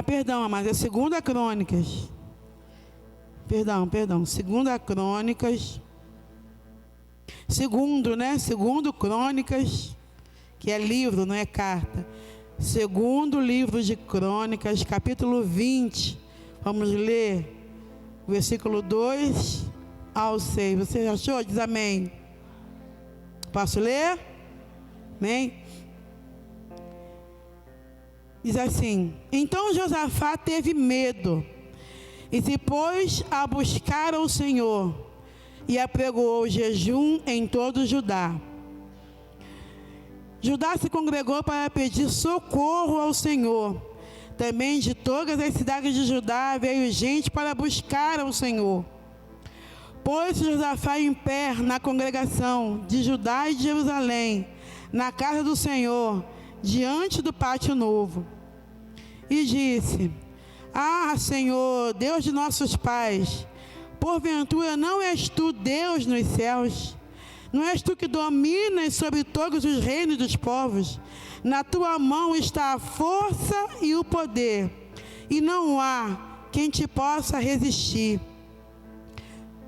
Perdão, mas é Segunda Crônicas. Perdão. Segunda Crônicas. Segundo, né? Segundo Crônicas, que é livro, não é carta. Segundo livro de Crônicas, capítulo 20. Vamos ler versículo 2 ao 6. Você achou? Diz amém. Posso ler? Amém? Diz assim: então Josafá teve medo e se pôs a buscar ao Senhor e apregoou o jejum em todo Judá. Judá se congregou para pedir socorro ao Senhor. Também de todas as cidades de Judá veio gente para buscar ao Senhor. Pôs Josafá em pé na congregação de Judá e de Jerusalém, na casa do Senhor, diante do pátio novo, e disse: Senhor, Deus de nossos pais, porventura não és tu Deus nos céus? Não és tu que dominas sobre todos os reinos dos povos? Na tua mão está a força e o poder, e não há quem te possa resistir.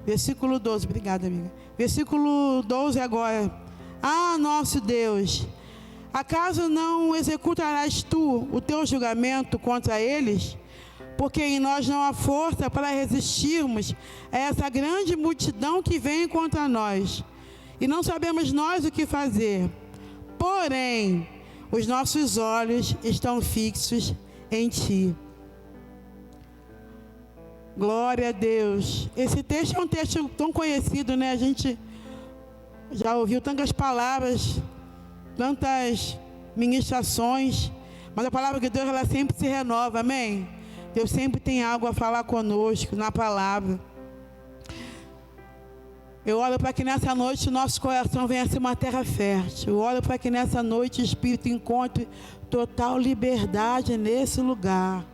Versículo 12, obrigada, amiga. Versículo 12 agora. Nosso Deus, acaso não executarás tu o teu julgamento contra eles? Porque em nós não há força para resistirmos a essa grande multidão que vem contra nós, e não sabemos nós o que fazer. Porém, os nossos olhos estão fixos em ti. Glória a Deus. Esse texto é um texto tão conhecido, né? A gente já ouviu tantas palavras, tantas ministrações, mas a palavra de Deus, ela sempre se renova, amém? Deus sempre tem algo a falar conosco na palavra. Eu oro para que nessa noite o nosso coração venha a ser uma terra fértil. Eu oro para que nessa noite o Espírito encontre total liberdade nesse lugar,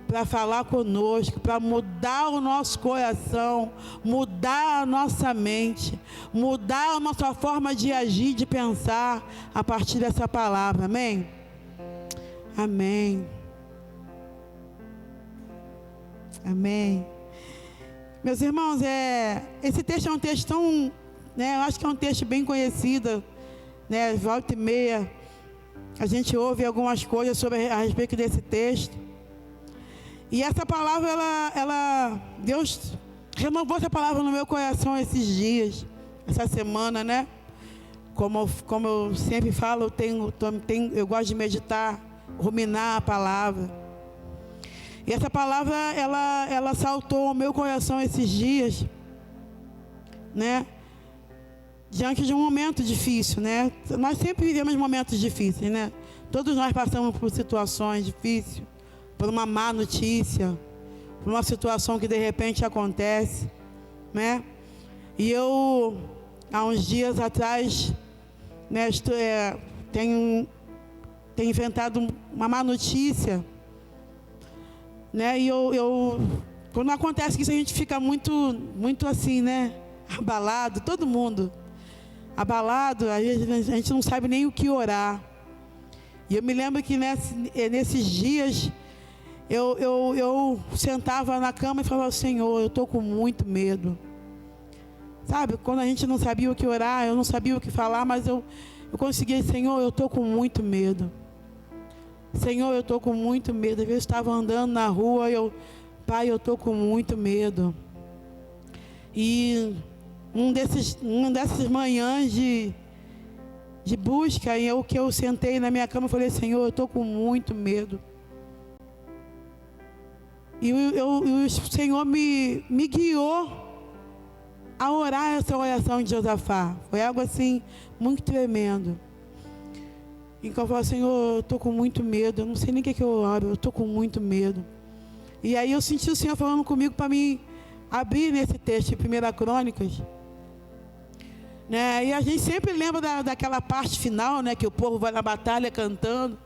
para falar conosco, para mudar o nosso coração, mudar a nossa mente, mudar a nossa forma de agir, de pensar a partir dessa palavra, amém? Amém. Amém. Meus irmãos, esse texto é um texto tão, né, eu acho que é um texto bem conhecido, né, volta e meia, a gente ouve algumas coisas a respeito desse texto. E essa palavra, Deus renovou essa palavra no meu coração esses dias, essa semana, né? Como eu sempre falo, eu gosto de meditar, ruminar a palavra. E essa palavra, ela saltou ao meu coração esses dias, né? Diante de um momento difícil, né? Nós sempre vivemos momentos difíceis, né? Todos nós passamos por situações difíceis, por uma má notícia, por uma situação que de repente acontece, né? E eu, há uns dias atrás, né, tenho inventado uma má notícia, né? E quando acontece isso, a gente fica muito assim, né? Abalado, todo mundo abalado, a gente não sabe nem o que orar. E eu me lembro que nesses dias eu sentava na cama e falava: Senhor, eu estou com muito medo. Sabe, quando a gente não sabia o que orar, eu não sabia o que falar, mas eu conseguia: Senhor, eu estou com muito medo. Senhor, eu estou com muito medo. Às vezes eu estava andando na rua e Pai, eu estou com muito medo. E uma dessas manhãs de busca, que eu sentei na minha cama e falei: Senhor, eu estou com muito medo. E o Senhor me guiou a orar essa oração de Josafá. Foi algo assim, muito tremendo. Então eu falei: Senhor, eu estou com muito medo, eu não sei nem o que eu oro, eu estou com muito medo. E aí eu senti o Senhor falando comigo para mim abrir nesse texto, em 1 Crônicas. Né? E a gente sempre lembra daquela parte final, né, que o povo vai na batalha cantando.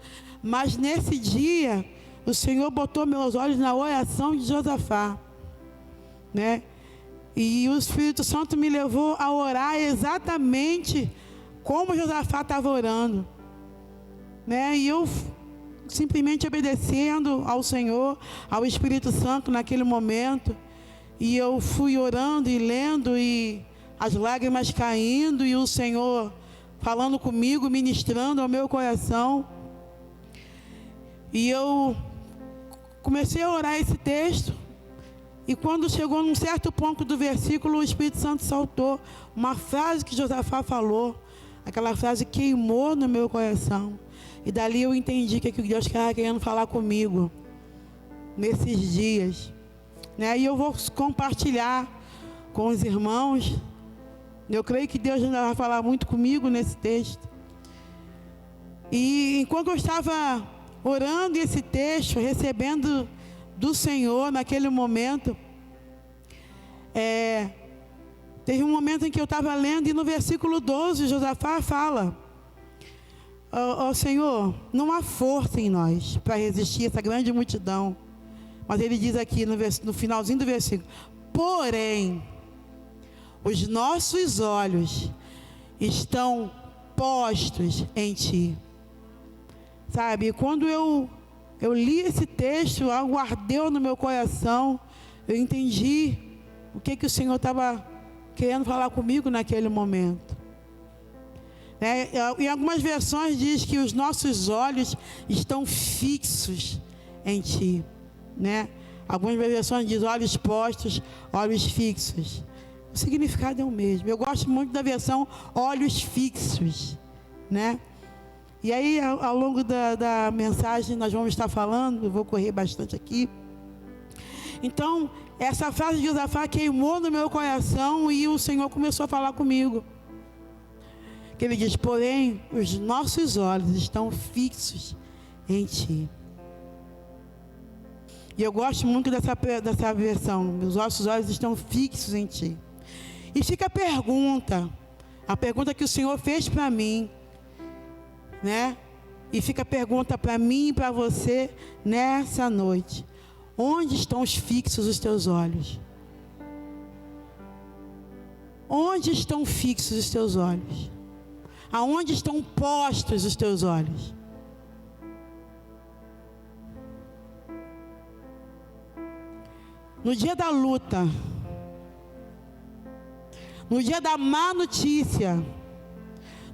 Mas nesse dia, o Senhor botou meus olhos na oração de Josafá, né? E o Espírito Santo me levou a orar exatamente como Josafá estava orando, né? E eu simplesmente obedecendo ao Senhor, ao Espírito Santo naquele momento. E eu fui orando e lendo, e as lágrimas caindo, e o Senhor falando comigo, ministrando ao meu coração. E eu comecei a orar esse texto, e quando chegou num certo ponto do versículo, o Espírito Santo saltou uma frase que Josafá falou. Aquela frase queimou no meu coração. E dali eu entendi que Deus estava querendo falar comigo nesses dias, né? E eu vou compartilhar com os irmãos. Eu creio que Deus ainda vai falar muito comigo nesse texto. E enquanto eu estava orando esse texto, recebendo do Senhor naquele momento, teve um momento em que eu estava lendo, e no versículo 12, Josafá fala: ó Senhor, não há força em nós para resistir essa grande multidão. Mas ele diz aqui no finalzinho do versículo: porém, os nossos olhos estão postos em Ti. Sabe, quando eu li esse texto, algo ardeu no meu coração. Eu entendi o que o Senhor estava querendo falar comigo naquele momento. Em algumas versões diz que os nossos olhos estão fixos em Ti, né? Algumas versões diz olhos postos, olhos fixos. O significado é o mesmo. Eu gosto muito da versão olhos fixos, né? E aí, ao longo da mensagem, nós vamos estar falando, eu vou correr bastante aqui. Então, essa frase de Josafá queimou no meu coração, e o Senhor começou a falar comigo. Que ele diz: porém, os nossos olhos estão fixos em Ti. E eu gosto muito dessa versão: os nossos olhos estão fixos em Ti. E fica a pergunta que o Senhor fez para mim, né? E fica a pergunta para mim e para você nessa noite: onde estão os fixos os teus olhos? Onde estão fixos os teus olhos? Aonde estão postos os teus olhos? No dia da luta, no dia da má notícia,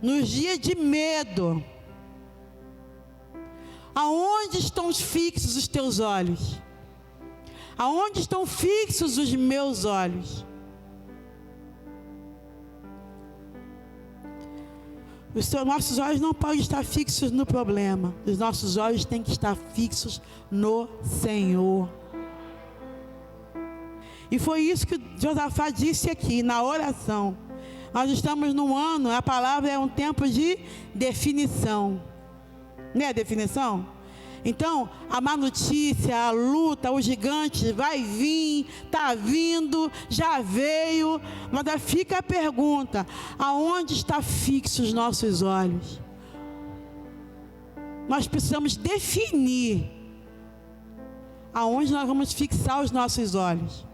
nos dias de medo, aonde estão fixos os teus olhos? Aonde estão fixos os meus olhos? Os nossos olhos não podem estar fixos no problema. Os nossos olhos têm que estar fixos no Senhor. E foi isso que Josafá disse aqui na oração. Nós estamos num ano, a palavra é um tempo de definição. Não é definição? Então, a má notícia, a luta, o gigante vai vir, está vindo, já veio. Mas fica a pergunta: aonde está fixos os nossos olhos? Nós precisamos definir aonde nós vamos fixar os nossos olhos.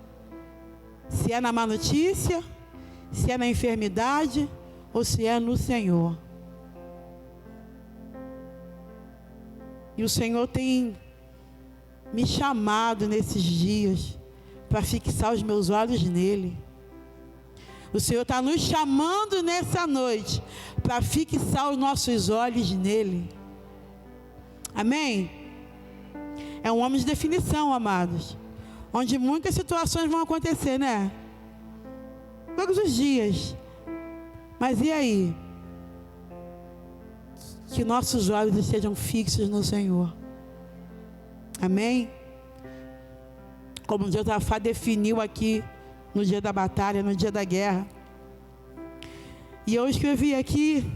Se é na má notícia, se é na enfermidade, ou se é no Senhor. E o Senhor tem me chamado nesses dias para fixar os meus olhos nele. O Senhor está nos chamando nessa noite para fixar os nossos olhos nele. Amém? É um homem de definição, amados, onde muitas situações vão acontecer, né? Todos os dias. Mas e aí? Que nossos olhos estejam fixos no Senhor. Amém? Como Josafá definiu aqui no dia da batalha, no dia da guerra. E eu escrevi aqui,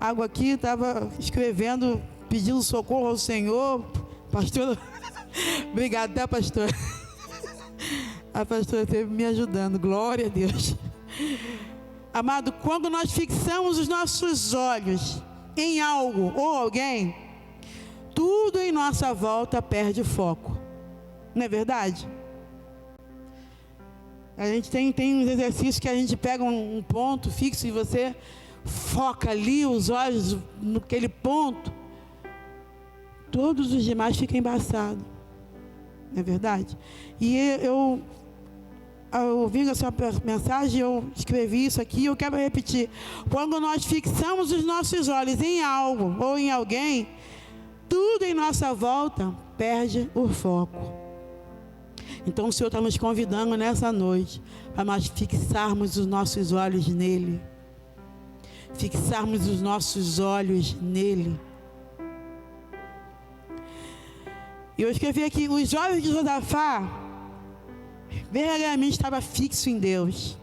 algo aqui, estava escrevendo, pedindo socorro ao Senhor. Pastora, obrigada, tá, pastora? A pastora esteve me ajudando, glória a Deus. Amado, quando nós fixamos os nossos olhos em algo ou alguém, tudo em nossa volta perde foco. Não é verdade? A gente tem uns exercícios que a gente pega um ponto fixo e você foca ali os olhos naquele ponto. todos os demais fica embaçado. Não é verdade? E eu ouvindo a sua mensagem, eu escrevi isso aqui, eu quero repetir. Quando nós fixamos os nossos olhos em algo ou em alguém, tudo em nossa volta perde o foco. Então o Senhor está nos convidando nessa noite para nós fixarmos os nossos olhos nele. Fixarmos os nossos olhos nele. E eu escrevi aqui, os olhos de Josafá verdadeiramente estava fixo em Deus.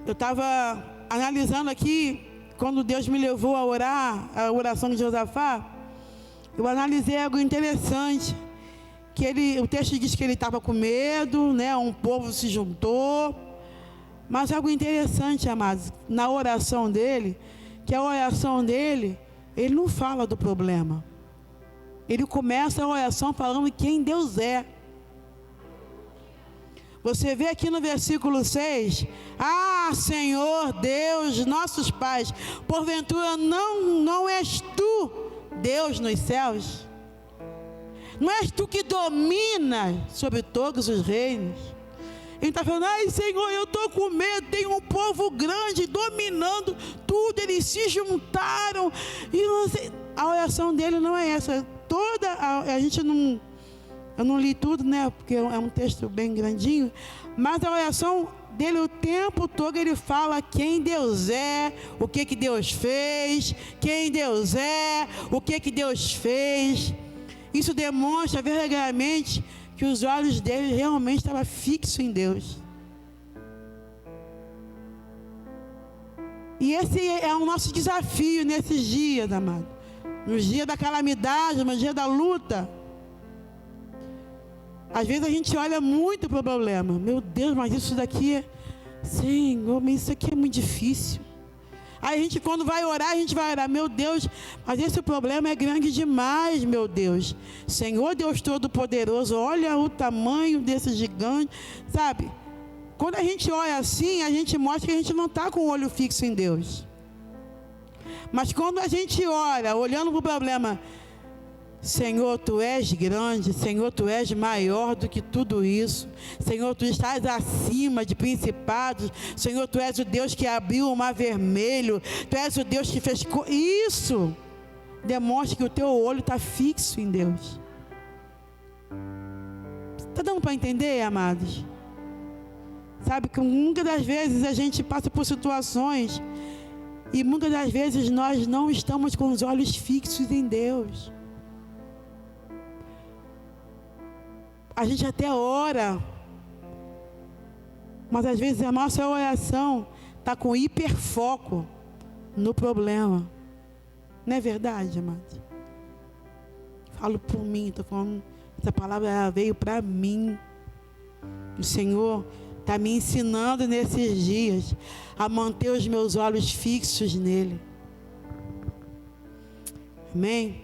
Eu estava analisando aqui, quando Deus me levou a orar, a oração de Josafá, eu analisei algo interessante, que o texto diz que ele estava com medo, né? Um povo se juntou, mas algo interessante, amados, na oração dele, que a oração dele, ele não fala do problema. Ele começa a oração falando quem Deus é. Você vê aqui no versículo 6, Senhor Deus, nossos pais, porventura não és tu, Deus nos céus? Não és tu que domina sobre todos os reinos? Ele está falando, Senhor, eu estou com medo, tem um povo grande dominando tudo, eles se juntaram, e a oração dele não é essa. Eu não li tudo, né, porque é um texto bem grandinho, mas a oração dele o tempo todo ele fala quem Deus é, o que Deus fez, quem Deus é, o que Deus fez. Isso demonstra verdadeiramente que os olhos dele realmente estavam fixos em Deus. E esse é o nosso desafio nesses dias, amado. Nos dias da calamidade, nos dias da luta. Às vezes a gente olha muito para o problema. Meu Deus, mas isso daqui Senhor, mas isso aqui é muito difícil. Aí a gente, quando vai orar, meu Deus, mas esse problema é grande demais, meu Deus. Senhor Deus Todo-Poderoso, olha o tamanho desse gigante, sabe? Quando a gente olha assim, a gente mostra que a gente não está com o olho fixo em Deus. Mas quando a gente ora, olhando para o problema, Senhor, Tu és grande, Senhor, Tu és maior do que tudo isso. Senhor, Tu estás acima de principados. Senhor, Tu és o Deus que abriu o mar vermelho. Tu és o Deus que fez... Isso demonstra que o teu olho está fixo em Deus. Está dando para entender, amados? Sabe que muitas das vezes a gente passa por situações e muitas das vezes nós não estamos com os olhos fixos em Deus. A gente até ora, mas às vezes a nossa oração está com hiperfoco no problema. Não é verdade, amado? Falo por mim, estou falando, essa palavra veio para mim. O Senhor está me ensinando nesses dias a manter os meus olhos fixos nele. Amém?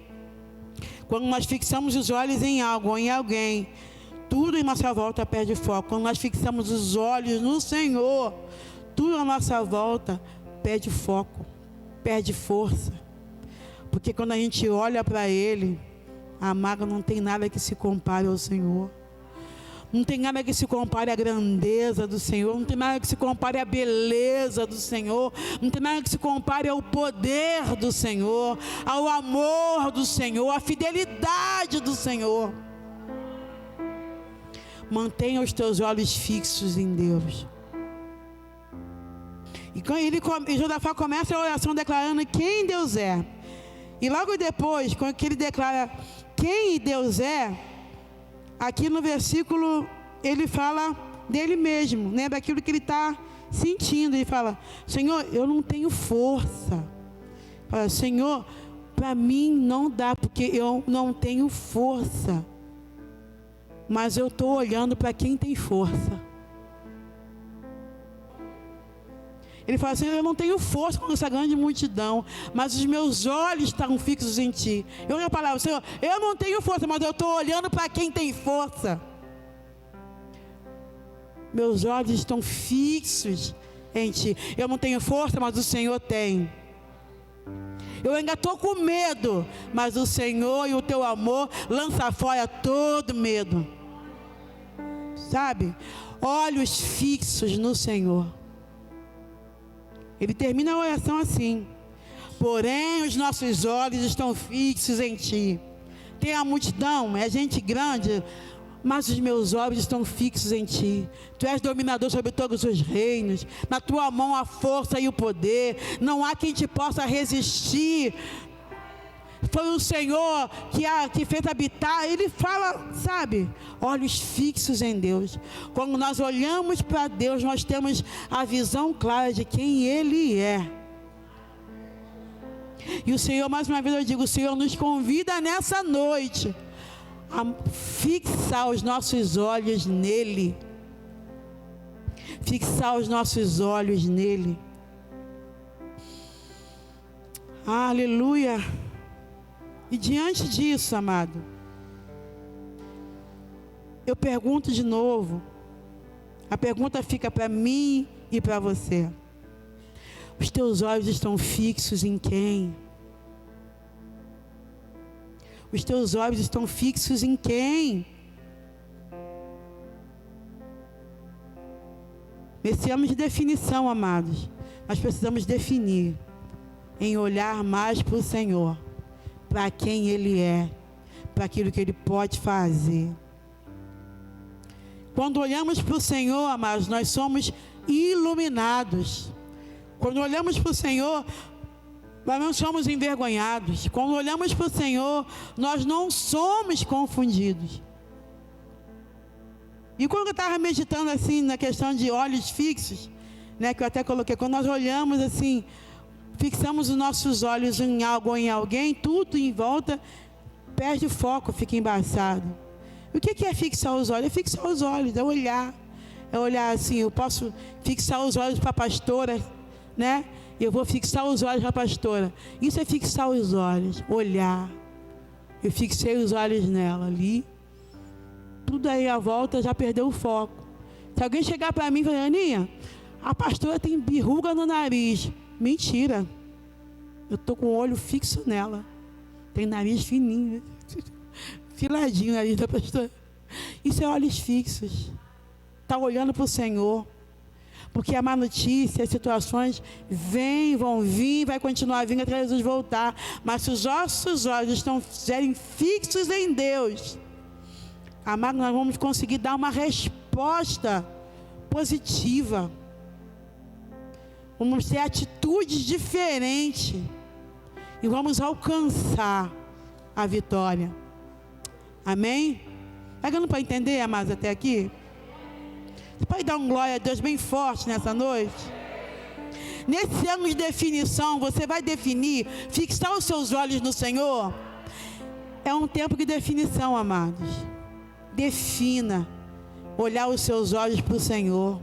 Quando nós fixamos os olhos em algo ou em alguém, tudo em nossa volta perde foco. Quando nós fixamos os olhos no Senhor, tudo à nossa volta perde foco, perde força. Porque quando a gente olha para Ele, amado, não tem nada que se compare ao Senhor. Não tem nada que se compare à grandeza do Senhor. Não tem nada que se compare à beleza do Senhor. Não tem nada que se compare ao poder do Senhor, ao amor do Senhor, à fidelidade do Senhor. Mantenha os teus olhos fixos em Deus. E Josafá começa a oração declarando quem Deus é. E logo depois, quando ele declara quem Deus é, aqui no versículo ele fala dele mesmo, né? Daquilo que ele está sentindo. Ele fala: Senhor, eu não tenho força. Fala: Senhor, para mim não dá, porque eu não tenho força. Mas eu estou olhando para quem tem força. Ele fala assim: eu não tenho força com essa grande multidão, mas os meus olhos estão fixos em Ti. Eu olho a palavra: Senhor, eu não tenho força, mas eu estou olhando para quem tem força. Meus olhos estão fixos em Ti. Eu não tenho força, mas o Senhor tem. Eu ainda estou com medo, mas o Senhor e o teu amor lança fora todo medo. Sabe? Olhos fixos no Senhor. Ele termina a oração assim: porém os nossos olhos estão fixos em ti. Tem a multidão, é gente grande, mas os meus olhos estão fixos em ti. Tu és dominador sobre todos os reinos. Na tua mão a força e o poder. Não há quem te possa resistir. Foi o Senhor que fez habitar. Ele fala, sabe, olhos fixos em Deus. Quando nós olhamos para Deus, nós temos a visão clara de quem Ele é. E o Senhor, mais uma vez eu digo, o Senhor nos convida nessa noite a fixar os nossos olhos nele. Fixar os nossos olhos nele. Aleluia. E diante disso, amado, eu pergunto de novo. A pergunta fica para mim e para você. Os teus olhos estão fixos em quem? Os teus olhos estão fixos em quem? Precisamos de definição, amados. Nós precisamos definir em olhar mais para o Senhor, para quem Ele é, para aquilo que Ele pode fazer. Quando olhamos para o Senhor, amados, nós somos iluminados. Quando olhamos para o Senhor, nós não somos envergonhados. Quando olhamos para o Senhor, nós não somos confundidos. E quando eu estava meditando assim na questão de olhos fixos, né, que eu até coloquei, quando nós olhamos assim, fixamos os nossos olhos em algo ou em alguém, tudo em volta perde o foco, fica embaçado. E o que é fixar os olhos? É fixar os olhos, é olhar. É olhar assim, eu posso fixar os olhos para a pastora, né? Eu vou fixar os olhos para a pastora. Isso é fixar os olhos, olhar. Eu fixei os olhos nela ali. Tudo aí à volta já perdeu o foco. Se alguém chegar para mim e falar, Aninha, a pastora tem verruga no nariz. Mentira. Eu estou com o olho fixo nela. Tem nariz fininho. Filadinho o nariz da pastora. Isso é olhos fixos. Está olhando para o Senhor. Porque a má notícia, as situações vão vir, vai continuar vindo até Jesus voltar. Mas se os nossos olhos estão fixos em Deus, amado, nós vamos conseguir dar uma resposta positiva. Vamos ter atitudes diferentes. E vamos alcançar a vitória. Amém? Está dando para entender, amados, até aqui? Você pode dar um glória a Deus bem forte nessa noite? Nesse ano de definição, você vai definir, fixar os seus olhos no Senhor. É um tempo de definição, amados. Defina, olhar os seus olhos para o Senhor.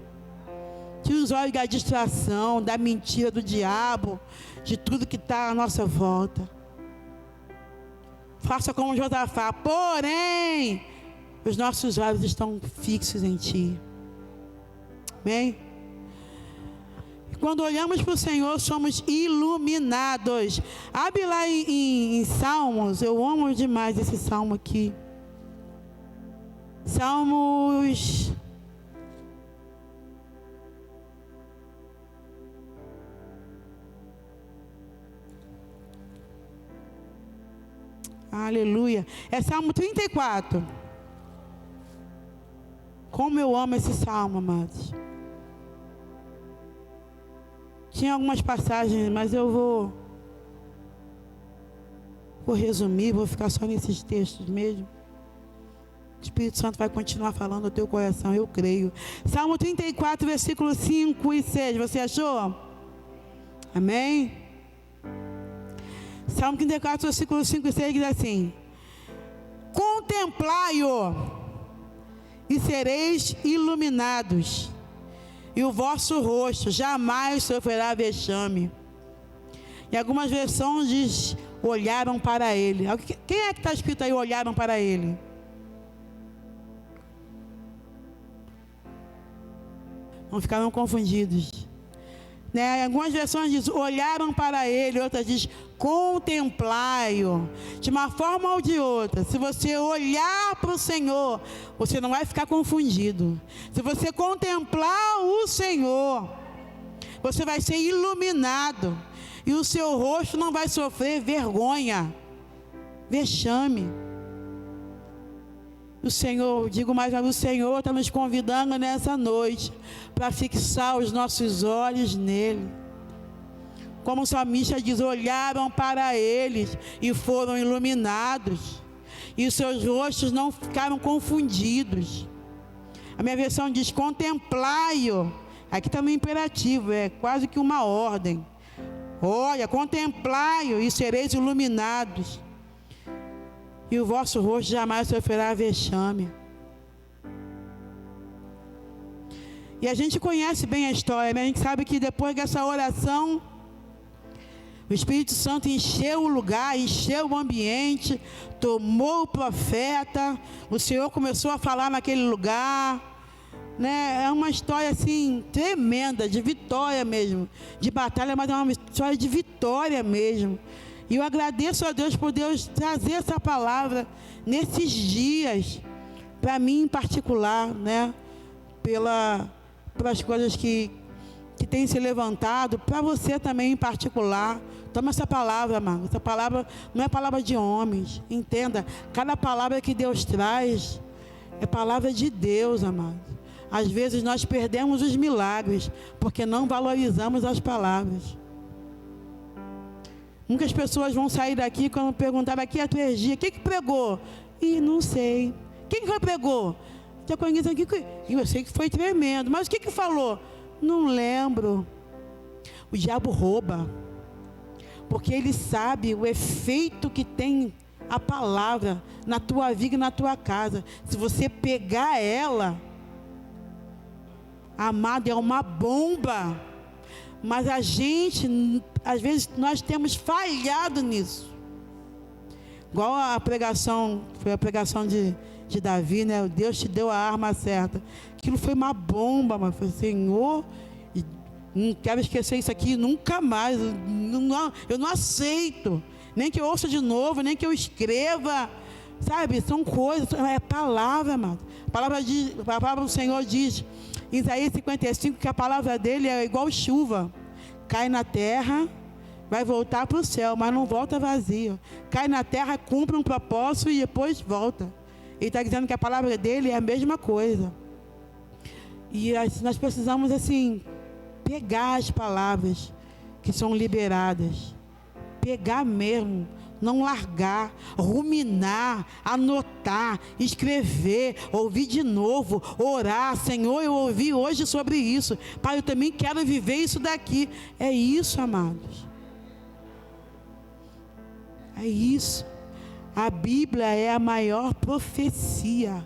Tire os olhos da distração, da mentira do diabo, de tudo que está à nossa volta. Faça como Josafá, porém, os nossos olhos estão fixos em Ti. Amém? Quando olhamos para o Senhor, somos iluminados. Abre lá em Salmos, eu amo demais esse salmo aqui. Salmos... Aleluia. É Salmo 34. Como eu amo esse salmo, amados. Tinha algumas passagens, mas eu vou resumir, vou ficar só nesses textos mesmo. O Espírito Santo vai continuar falando no teu coração, eu creio. Salmo 34, versículos 5 e 6. Você achou? Amém? Salmo 34, versículos 5 e 6 diz assim: contemplai-o e sereis iluminados, e o vosso rosto jamais sofrerá vexame. Em algumas versões diz, olharam para ele. Quem é que está escrito aí, olharam para ele? Não ficaram confundidos. Né? Algumas versões diz, olharam para ele, outras diz, contemplai-o. De uma forma ou de outra, se você olhar para o Senhor, você não vai ficar confundido. Se você contemplar o Senhor, você vai ser iluminado. E o seu rosto não vai sofrer vergonha, vexame. O Senhor, digo mais uma vez, o Senhor está nos convidando nessa noite para fixar os nossos olhos nele. Como o salmista diz, olharam para eles e foram iluminados, e os seus rostos não ficaram confundidos. A minha versão diz, contemplai-o. Aqui também é imperativo, é quase que uma ordem. Olha, contemplai-o e sereis iluminados, e o vosso rosto jamais sofrerá vexame. E a gente conhece bem a história, mas a gente sabe que depois dessa oração, o Espírito Santo encheu o lugar, encheu o ambiente, tomou o profeta, o Senhor começou a falar naquele lugar, né? É uma história assim tremenda, de vitória mesmo, de batalha, mas é uma história de vitória mesmo. E eu agradeço a Deus por Deus trazer essa palavra nesses dias, para mim em particular, né? Pelas coisas que têm se levantado, para você também em particular. Toma essa palavra, amado. Essa palavra não é palavra de homens, entenda. Cada palavra que Deus traz é palavra de Deus, amado. Às vezes nós perdemos os milagres, porque não valorizamos as palavras. Muitas pessoas vão sair daqui quando perguntar daqui a 3 dias, quem que pregou? E não sei. Quem que pregou? Já conheço aqui, eu sei que foi tremendo, mas o que falou? Não lembro. O diabo rouba, porque ele sabe o efeito que tem a palavra na tua vida e na tua casa. Se você pegar ela, amado, é uma bomba. Mas a gente, às vezes, nós temos falhado nisso. Igual a pregação, foi a pregação de Davi, né? Deus te deu a arma certa. Aquilo foi uma bomba, mas foi, Senhor, não quero esquecer isso aqui nunca mais. Eu não aceito. Nem que eu ouça de novo, nem que eu escreva. Sabe, são coisas, é palavra, mano. A palavra do Senhor diz, em Isaías 55, que a palavra dele é igual chuva. Cai na terra, vai voltar para o céu, mas não volta vazio. Cai na terra, cumpre um propósito e depois volta. Ele está dizendo que a palavra dele é a mesma coisa. E nós precisamos, assim, pegar as palavras que são liberadas. Pegar mesmo. Não largar, ruminar, anotar, escrever, ouvir de novo, orar. Senhor, eu ouvi hoje sobre isso. Pai, eu também quero viver isso daqui. É isso, amados. É isso. A Bíblia é a maior profecia.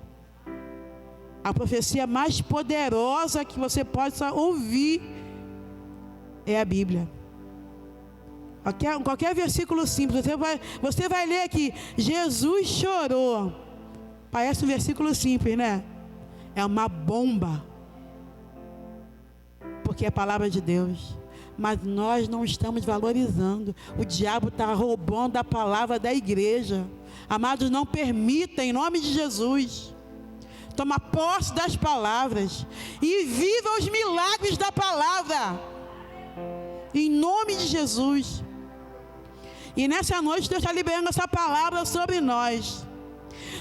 A profecia mais poderosa que você possa ouvir é a Bíblia. Qualquer versículo simples, você vai ler aqui, Jesus chorou. Parece um versículo simples, né? É uma bomba, porque é a palavra de Deus. Mas nós não estamos valorizando. O diabo está roubando a palavra da igreja. Amados, não permita, em nome de Jesus. Toma posse das palavras e viva os milagres da palavra, em nome de Jesus. E nessa noite Deus está liberando essa palavra sobre nós,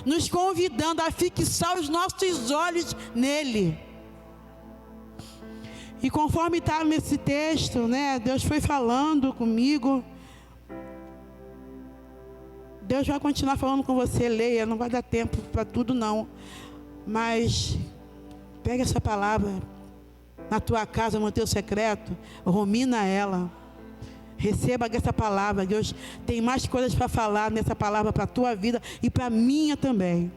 nos convidando a fixar os nossos olhos nele. E conforme está nesse texto, né, Deus foi falando comigo. Deus vai continuar falando com você, leia, não vai dar tempo para tudo não. Mas pega essa palavra na tua casa, no teu secreto, rumina ela. Receba essa palavra. Deus tem mais coisas para falar nessa palavra para a tua vida e para a minha também.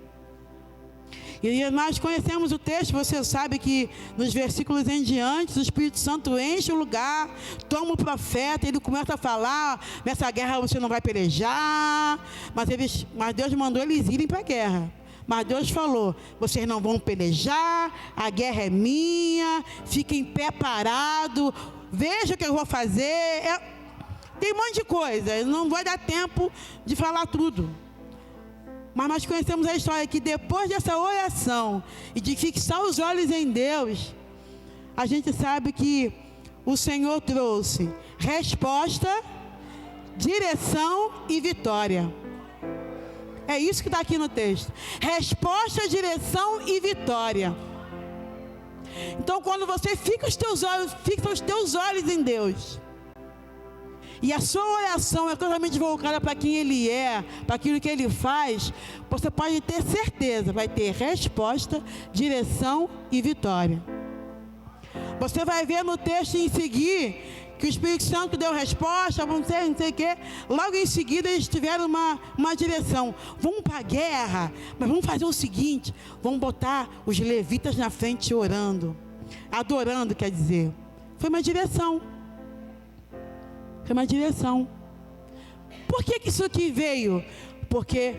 E nós conhecemos o texto, você sabe que nos versículos em diante, o Espírito Santo enche o lugar, toma o profeta, ele começa a falar, nessa guerra você não vai pelejar, mas Deus mandou eles irem para a guerra. Mas Deus falou, vocês não vão pelejar, a guerra é minha, fiquem preparados, veja o que eu vou fazer. Tem um monte de coisa, não vai dar tempo de falar tudo. Mas nós conhecemos a história que depois dessa oração e de fixar os olhos em Deus, a gente sabe que o Senhor trouxe resposta, direção e vitória. É isso que está aqui no texto. Resposta, direção e vitória. Então, quando você fixa os teus olhos em Deus, e a sua oração é totalmente voltada para quem Ele é, para aquilo que Ele faz, você pode ter certeza, vai ter resposta, direção e vitória. Você vai ver no texto em seguir que o Espírito Santo deu resposta, não sei o que. Logo em seguida eles tiveram uma direção. Vamos para a guerra, mas vamos fazer o seguinte: vamos botar os levitas na frente orando, adorando, quer dizer. Foi uma direção. Foi uma direção. Por que isso aqui veio? Porque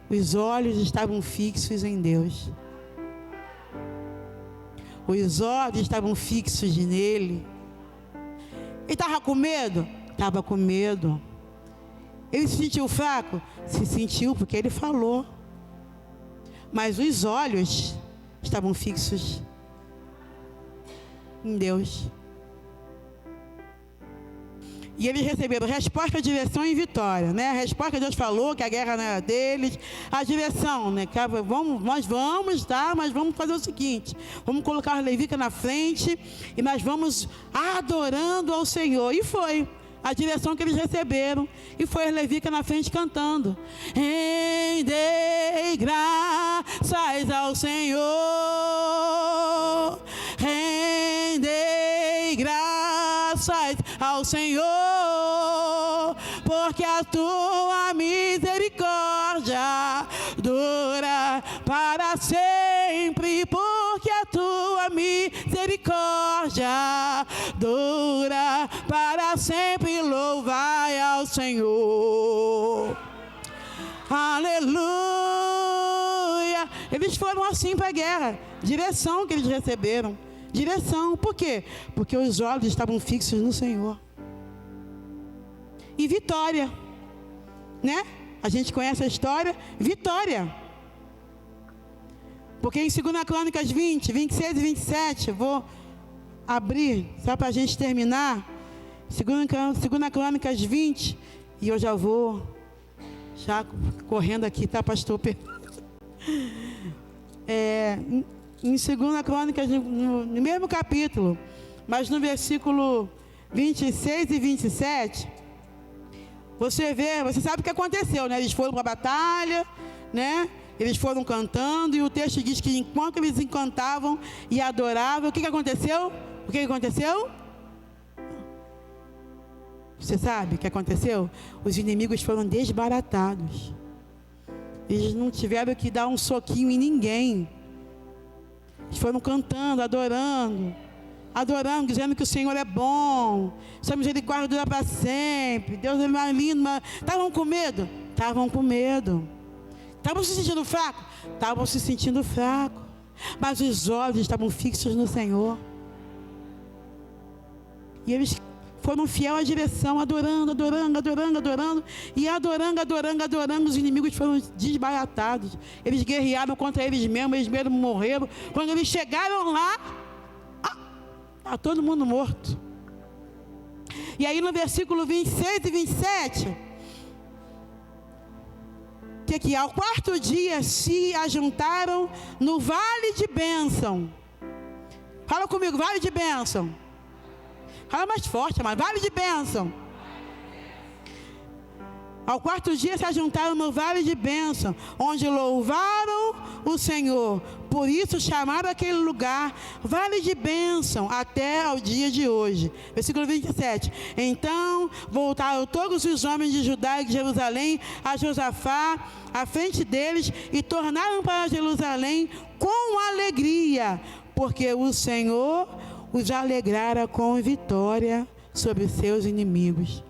os olhos estavam fixos em Deus. Os olhos estavam fixos nele. Ele estava com medo? Estava com medo. Ele se sentiu fraco? Se sentiu, porque ele falou. Mas os olhos estavam fixos em Deus. E eles receberam resposta, direção e vitória, né? A resposta, Deus falou que a guerra não era deles. A direção, né? Que nós vamos, tá? Mas vamos fazer o seguinte: vamos colocar os levitas na frente e nós vamos adorando ao Senhor. E foi a direção que eles receberam. E foi os levitas na frente cantando: rendei graças ao Senhor, rendei graças ao Senhor, porque a tua misericórdia dura para sempre, porque a tua misericórdia dura para sempre. Louvai ao Senhor. Aleluia. Eles foram assim para a guerra. Direção que eles receberam. Direção. Por quê? Porque os olhos estavam fixos no Senhor. E vitória, né? A gente conhece a história. Vitória. Porque em 2 Crônicas 20, 26 e 27, vou abrir, só para a gente terminar. 2 Crônicas 20, e eu já vou correndo aqui, tá, pastor? Em 2 Crônicas, no mesmo capítulo, mas no versículo 26 e 27, você sabe o que aconteceu, né? Eles foram para a batalha, né? Eles foram cantando, e o texto diz que enquanto eles cantavam e adoravam, o que aconteceu? O que aconteceu? Você sabe o que aconteceu? Os inimigos foram desbaratados. Eles não tiveram que dar um soquinho em ninguém. Eles foram cantando, adorando, dizendo que o Senhor é bom, sua misericórdia dura para sempre, Deus é mais lindo. Estavam com medo? Estavam com medo. Estavam se sentindo fracos? Estavam se sentindo fracos. Mas os olhos estavam fixos no Senhor. E eles foram fiéis à direção, adorando, e adorando, os inimigos foram desbaratados. Eles guerrearam contra eles mesmos morreram. Quando eles chegaram lá, está todo mundo morto. E aí no versículo 26 e 27, que aqui, ao quarto dia se ajuntaram no vale de bênção. Fala comigo, vale de bênção. Fala mais forte, mas vale de bênção. Ao quarto dia se ajuntaram no vale de bênção, onde louvaram o Senhor. Por isso chamaram aquele lugar vale de bênção até ao dia de hoje. Versículo 27. Então voltaram todos os homens de Judá e de Jerusalém a Josafá, à frente deles, e tornaram para Jerusalém com alegria, porque o Senhor os alegrara com vitória sobre seus inimigos.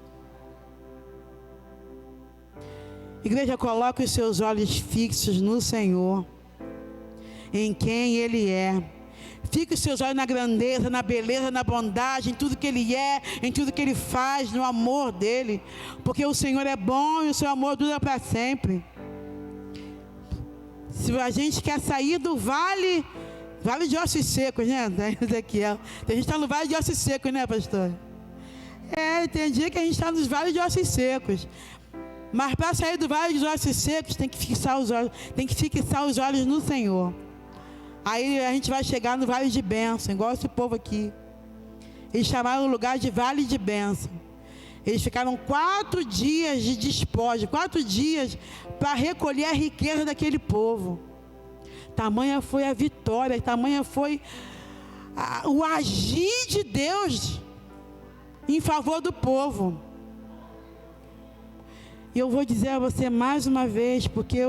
Igreja, coloque os seus olhos fixos no Senhor, em quem Ele é. Fique os seus olhos na grandeza, na beleza, na bondade, em tudo que Ele é, em tudo que Ele faz, no amor dEle. Porque o Senhor é bom e o seu amor dura para sempre. Se a gente quer sair do vale de ossos secos, né, Ezequiel? A gente está no vale de ossos secos, né, pastor? Tem dia que a gente está nos vales de ossos secos. Mas para sair do vale dos ossos secos, tem que fixar os olhos no Senhor. Aí a gente vai chegar no vale de bênção, igual esse povo aqui. Eles chamaram o lugar de vale de bênção. Eles ficaram 4 dias de despojo, 4 dias para recolher a riqueza daquele povo. Tamanha foi a vitória, tamanha foi o agir de Deus em favor do povo. E eu vou dizer a você mais uma vez, porque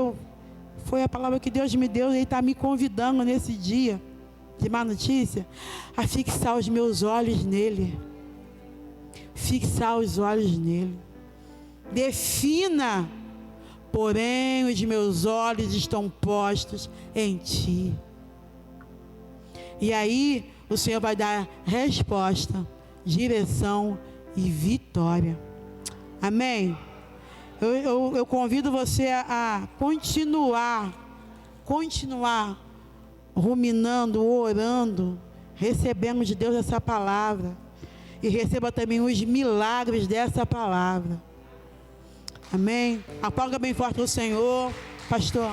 foi a palavra que Deus me deu, e Ele está me convidando nesse dia de má notícia, a fixar os meus olhos nele. Fixar os olhos nele. Defina, porém os meus olhos estão postos em ti. E aí o Senhor vai dar resposta, direção e vitória. Amém? Eu convido você a continuar ruminando, orando, recebendo de Deus essa palavra. E receba também os milagres dessa palavra. Amém? Aplauda bem forte o Senhor, pastor.